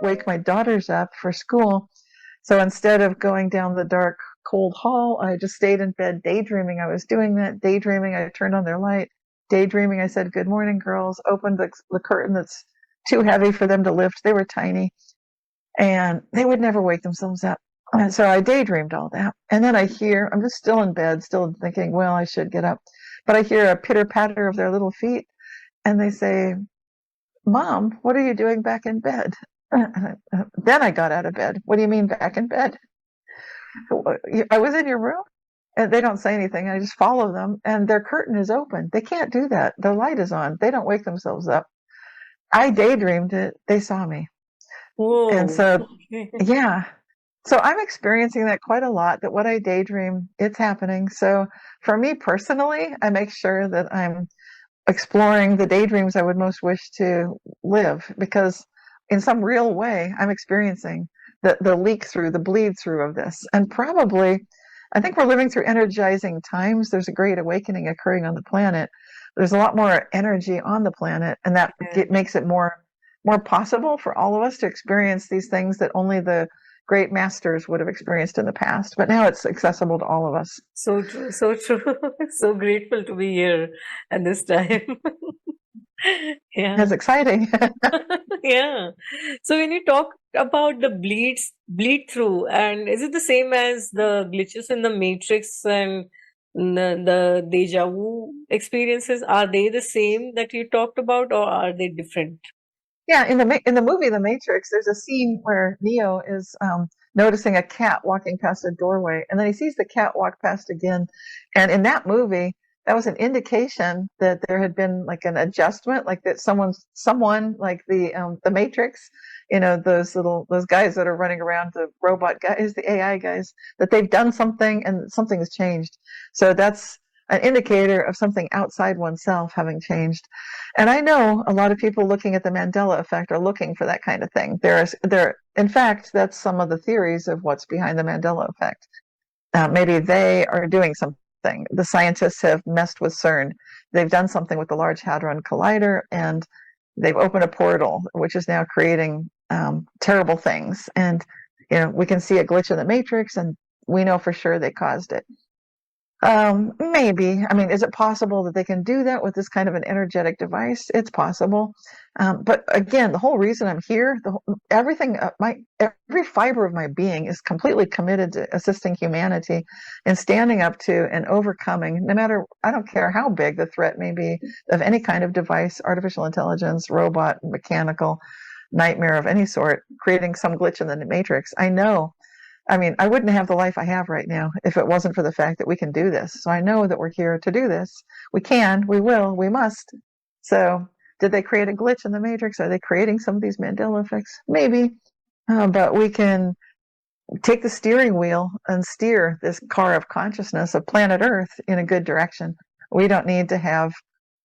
wake my daughters up for school. So instead of going down the dark, cold hall, I just stayed in bed daydreaming. I was doing that, daydreaming. I turned on their light, daydreaming. I said, "Good morning, girls," opened the curtain that's too heavy for them to lift. They were tiny and they would never wake themselves up. And so I daydreamed all that. And then I'm just still in bed, still thinking, well, I should get up. But I hear a pitter patter of their little feet and they say, "Mom, what are you doing back in bed?" Then I got out of bed. "What do you mean back in bed?" "I was in your room." And they don't say anything. I just follow them and their curtain is open. They can't do that. The light is on. They don't wake themselves up. I daydreamed it. They saw me. And Oh, so, okay. yeah. So I'm experiencing that quite a lot, that what I daydream, it's happening. So for me personally, I make sure that I'm exploring the daydreams I would most wish to live, because in some real way, I'm experiencing the leak through, the bleed through of this. And probably, I think we're living through energizing times. There's a great awakening occurring on the planet. There's a lot more energy on the planet, and that Yeah. makes it more possible for all of us to experience these things that only the great masters would have experienced in the past. But now it's accessible to all of us. So true, so true. So grateful to be here at this time. Yeah. It's exciting. Yeah. So when you talk about the bleed through, and is it the same as the glitches in the matrix and the deja vu experiences? Are they the same that you talked about, or are they different? Yeah, in the movie The Matrix, there's a scene where Neo is noticing a cat walking past a doorway, and then he sees the cat walk past again. And in that movie, that was an indication that there had been like an adjustment, like that someone like the Matrix, those guys that are running around, the robot guys, the AI guys, that they've done something and something has changed. So that's an indicator of something outside oneself having changed. And I know a lot of people looking at the Mandela effect are looking for that kind of thing. In fact, that's some of the theories of what's behind the Mandela effect. Maybe they are doing something. The scientists have messed with CERN. They've done something with the Large Hadron Collider, and they've opened a portal, which is now creating terrible things. And we can see a glitch in the matrix, and we know for sure they caused it. Maybe. I mean, is it possible that they can do that with this kind of an energetic device? It's possible. But again, the whole reason I'm here, everything, every fiber of my being is completely committed to assisting humanity and standing up to and overcoming, no matter, I don't care how big the threat may be of any kind of device, artificial intelligence, robot, mechanical, nightmare of any sort, creating some glitch in the matrix. I mean, I wouldn't have the life I have right now if it wasn't for the fact that we can do this. So I know that we're here to do this. We can, we will, we must. So did they create a glitch in the matrix? Are they creating some of these Mandela effects? Maybe. But we can take the steering wheel and steer this car of consciousness of planet Earth in a good direction. We don't need to have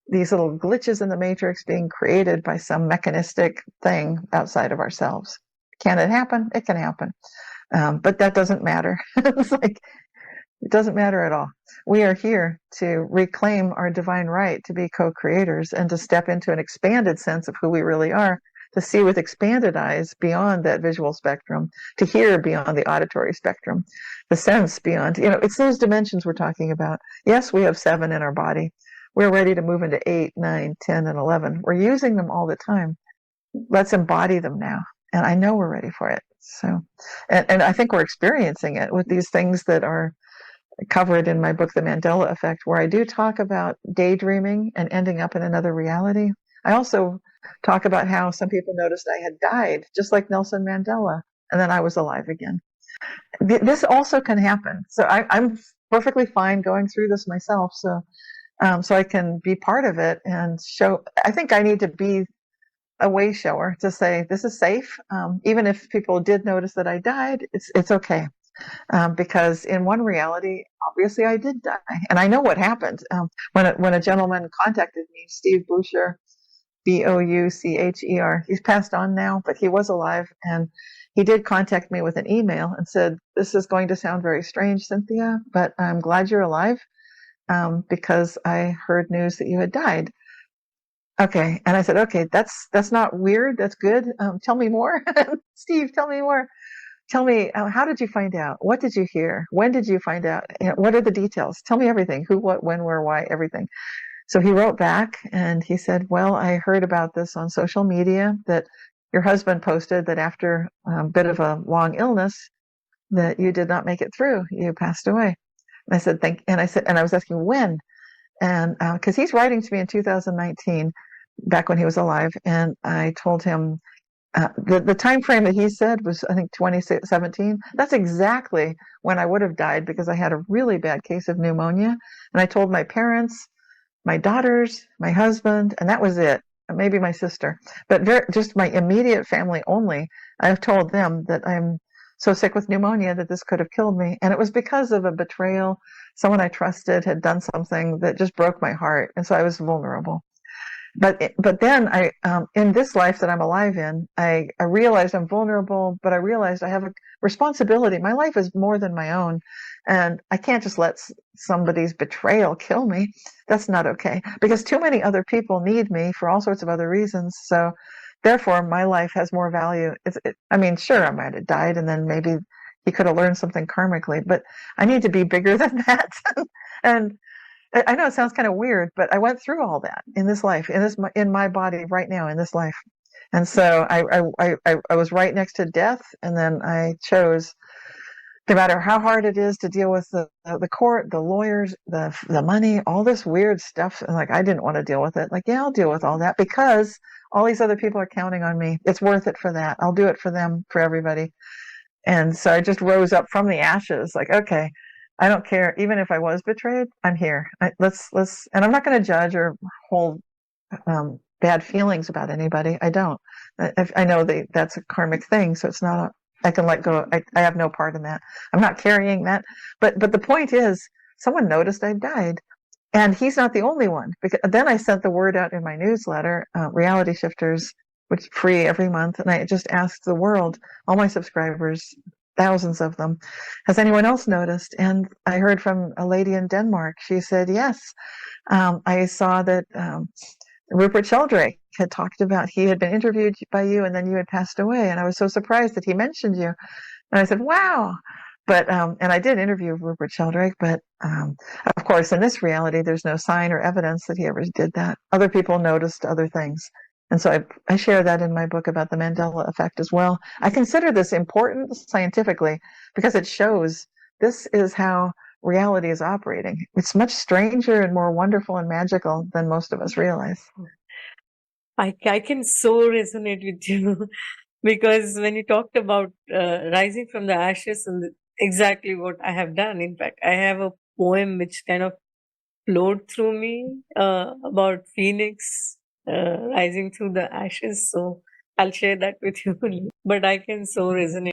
these little glitches in the matrix being created by some mechanistic thing outside of ourselves. Can it happen? It can happen. But that doesn't matter. It's like, it doesn't matter at all. We are here to reclaim our divine right to be co-creators and to step into an expanded sense of who we really are, to see with expanded eyes beyond that visual spectrum, to hear beyond the auditory spectrum, the sense beyond, it's those dimensions we're talking about. Yes, we have 7 in our body. We're ready to move into 8, 9, 10, and 11. We're using them all the time. Let's embody them now. And I know we're ready for it. So, and I think we're experiencing it with these things that are covered in my book, The Mandela Effect, where I do talk about daydreaming and ending up in another reality. I also talk about how some people noticed I had died, just like Nelson Mandela, and then I was alive again. This also can happen. So I'm perfectly fine going through this myself. So I can be part of it and show. I think I need to be a way shower to say this is safe. Even if people did notice that I died, it's okay. Because in one reality, obviously I did die, and I know what happened. When a gentleman contacted me, Steve Boucher, Boucher, he's passed on now, but he was alive, and he did contact me with an email and said, "This is going to sound very strange, Cynthia, but I'm glad you're alive, because I heard news that you had died." Okay. And I said, okay, that's not weird. That's good. Tell me more. Steve, tell me more. Tell me, how did you find out? What did you hear? When did you find out? What are the details? Tell me everything. Who, what, when, where, why, everything. So he wrote back and he said, well, I heard about this on social media that your husband posted that after a bit of a long illness that you did not make it through. You passed away. And I said, and I was asking when. And because he's writing to me in 2019, back when he was alive, and I told him the time frame that he said was, I think, 2017. That's exactly when I would have died because I had a really bad case of pneumonia. And I told my parents, my daughters, my husband, and that was it. Maybe my sister, but just my immediate family only. I've told them that I'm so sick with pneumonia that this could have killed me. And it was because of a betrayal. Someone I trusted had done something that just broke my heart. And so I was vulnerable. But then in this life that I'm alive in, I realized I'm vulnerable, but I realized I have a responsibility. My life is more than my own, and I can't just let somebody's betrayal kill me. That's not okay, because too many other people need me for all sorts of other reasons. So therefore, my life has more value. I mean, sure, I might have died, and then maybe he could have learned something karmically, but I need to be bigger than that. And I know it sounds kind of weird, but I went through all that in this life, in my body right now in this life. And so I was right next to death, and then I chose, no matter how hard it is to deal with the court, the lawyers, the money, all this weird stuff. And like, I didn't want to deal with it. Like, yeah, I'll deal with all that because all these other people are counting on me. It's worth it for that. I'll do it for them, for everybody. And so I just rose up from the ashes, like, okay, I don't care. Even if I was betrayed, I'm here. Let's, and I'm not going to judge or hold bad feelings about anybody. I don't. I know that's a karmic thing, so it's not. I can let go. I have no part in that. I'm not carrying that. But the point is, someone noticed I died, and he's not the only one. Because then I sent the word out in my newsletter, Reality Shifters, which is free every month, and I just asked the world, all my subscribers, thousands of them, has anyone else noticed? And I heard from a lady in Denmark. She said, yes. I saw that Rupert Sheldrake had talked about, he had been interviewed by you and then you had passed away. And I was so surprised that he mentioned you. And I said, wow. But, and I did interview Rupert Sheldrake, but of course, in this reality, there's no sign or evidence that he ever did that. Other people noticed other things. And so I share that in my book about the Mandela effect as well. I consider this important scientifically because it shows this is how reality is operating. It's much stranger and more wonderful and magical than most of us realize. I can so resonate with you because when you talked about rising from the ashes, and exactly what I have done. In fact, I have a poem which kind of flowed through me about Phoenix rising through the ashes. So I'll share that with you. But I can so resonate.